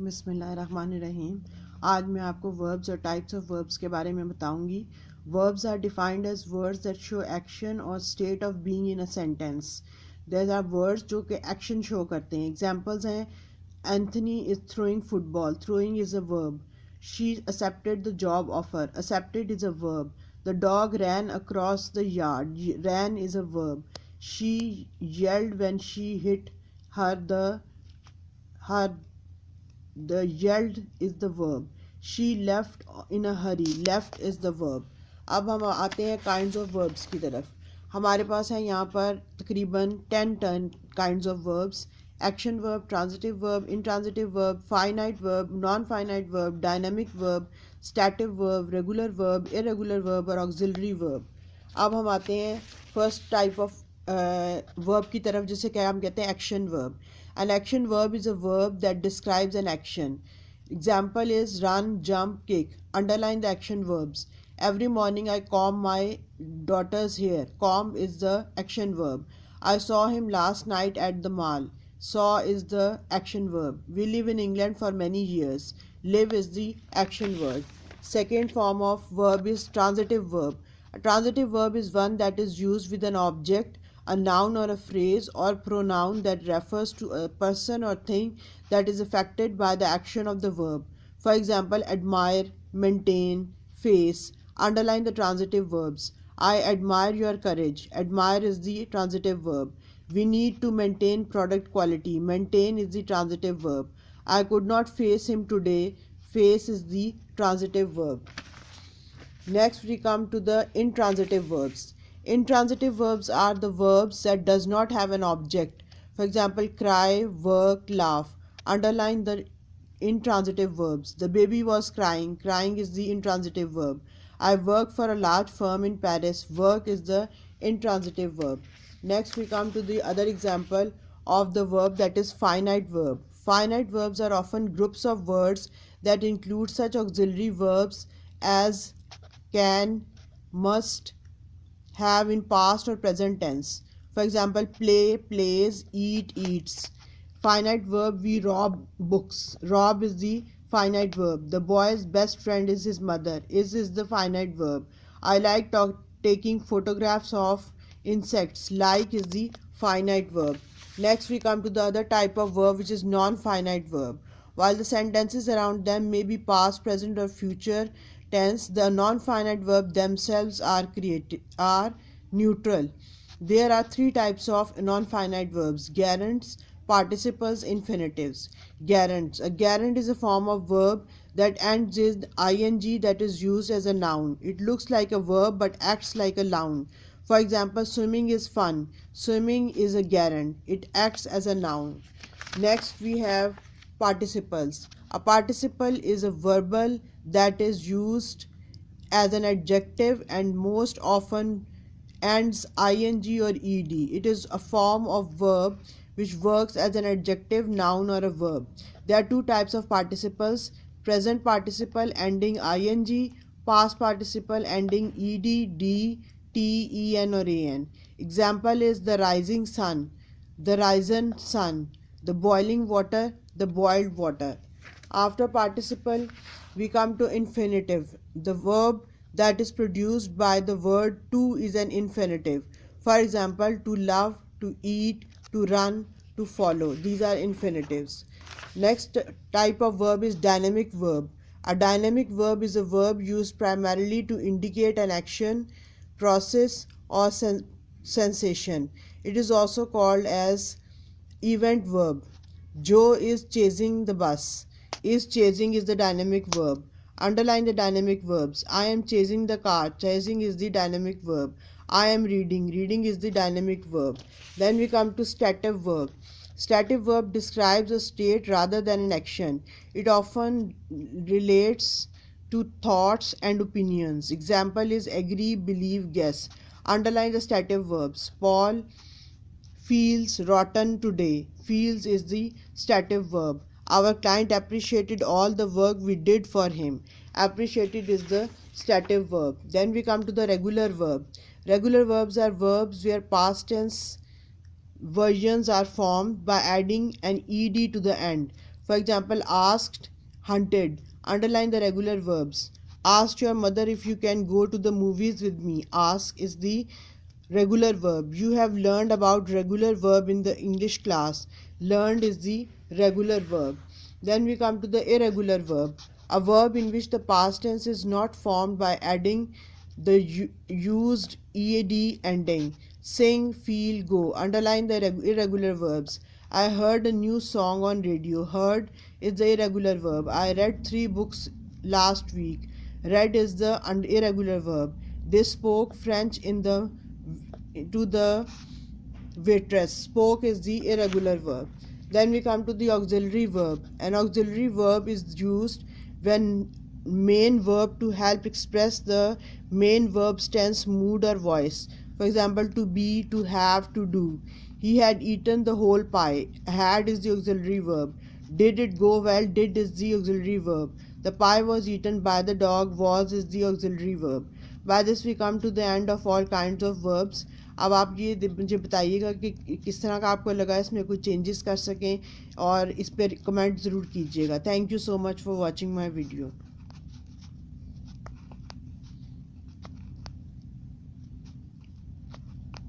बिस्मिल्लाहिर्रहमानिर्रहीम। आज मैं आपको वर्ब्स और टाइप्स ऑफ वर्ब्स के बारे में बताऊंगी। Verbs are defined as words that show action और state of being in a sentence. There are words जो कि एक्शन शो करते हैं। एग्जांपल्स हैं Anthony is throwing football, throwing is a verb. She accepted the job offer, accepted is a verb. The dog ran across the yard, ran is a verb. She yelled when she hit her her The yelled is the verb. She left in a hurry. Left is the verb. अब हम आते हैं kinds of verbs की तरफ। हमारे पास है यहाँ पर तकरीबन 10 kinds of verbs. Action verb, transitive verb, intransitive verb, finite verb, non finite verb, dynamic verb, स्टैटिव verb, regular verb, irregular verb और ऑक्सिलरी वर्ब। अब हम आते हैं फर्स्ट टाइप ऑफ वर्ब की तरफ, जिसे क्या हम कहते हैं action verb. An action verb is a verb that describes an action. Example is run, jump, kick. Underline the action verbs. Every morning I comb my daughter's hair. Comb is the action verb. I saw him last night at the mall. Saw is the action verb. We live in England for many years. Live is the action word. Second form of verb is transitive verb. A transitive verb is one that is used with an object, a noun or a phrase or pronoun that refers to a person or thing that is affected by the action of the verb. For example, admire, maintain, face. Underline the transitive verbs. I admire your courage. Admire is the transitive verb. We need to maintain product quality. Maintain is the transitive verb. I could not face him today. Face is the transitive verb. Next we come to the intransitive verbs. Intransitive verbs are the verbs that does not have an object. For example, cry, work, laugh. Underline the intransitive verbs. The baby was crying. Crying is the intransitive verb. I work for a large firm in Paris. Work is the intransitive verb. Next we come to the other example of the verb, that is finite verb. Finite verbs are often groups of words that include such auxiliary verbs as can, must, have in past or present tense. For example, play, plays, eat, eats. Finite verb, we rob books. Rob is the finite verb. The boy's best friend is his mother. Is the finite verb. I like taking photographs of insects. Like is the finite verb. Next we come to the other type of verb, which is non-finite verb. While the sentences around them may be past, present or future tense, the non-finite verb themselves are neutral. There are three types of non-finite verbs: gerunds, participles, infinitives. Gerunds. A gerund is a form of verb that ends with ing that is used as a noun. It looks like a verb but acts like a noun. For example, swimming is fun. Swimming is a gerund. It acts as a noun. Next we have participles. A participle is a verbal that is used as an adjective and most often ends ing or ed. It is a form of verb which works as an adjective, noun or a verb. There are two types of participles: present participle ending ing, past participle ending ed, d, t, en or an. Example is the rising sun, the risen sun, the boiling water, the boiled water. After participle, we come to infinitive. The verb that is produced by the word to is an infinitive. For example, to love, to eat, to run, to follow. These are infinitives. Next type of verb is dynamic verb. A dynamic verb is a verb used primarily to indicate an action, process or sensation. It is also called as event verb. Joe is chasing the bus. Is chasing is the dynamic verb. Underline the dynamic verbs. I am chasing the car. Chasing is the dynamic verb. I am reading. Reading is the dynamic verb. Then we come to stative verb. Stative verb describes a state rather than an action. It often relates to thoughts and opinions. Example is agree, believe, guess. Underline the stative verbs. Paul feels rotten today. Feels is the stative verb. Our client appreciated all the work we did for him. Appreciated is the stative verb. Then we come to the regular verb. Regular verbs are verbs where past tense versions are formed by adding an ed to the end. For example, asked, hunted. Underline the regular verbs. Asked your mother if you can go to the movies with me. Ask is the regular verb. You have learned about regular verb in the English class. Learned is the regular verb. Then we come to the irregular verb, a verb in which the past tense is not formed by adding the used ed ending. Sing, feel, go. Underline the irregular verbs. I heard a new song on radio. Heard is the irregular verb. I read 3 books last week. Read is the irregular verb. They spoke French to the waitress. Spoke is the irregular verb. Then we come to the auxiliary verb. An auxiliary verb is used when main verb to help express the main verb's tense, mood or voice. For example, to be, to have, to do. He had eaten the whole pie. Had is the auxiliary verb. Did it go well? Did is the auxiliary verb. The pie was eaten by the dog. Was is the auxiliary verb. By this we come to the end of all kinds of verbs. अब आप ये मुझे बताइएगा कि किस तरह का आपको लगा, इसमें कुछ चेंजेस कर सकें और इस पर कमेंट ज़रूर कीजिएगा. Thank you so much for watching my video.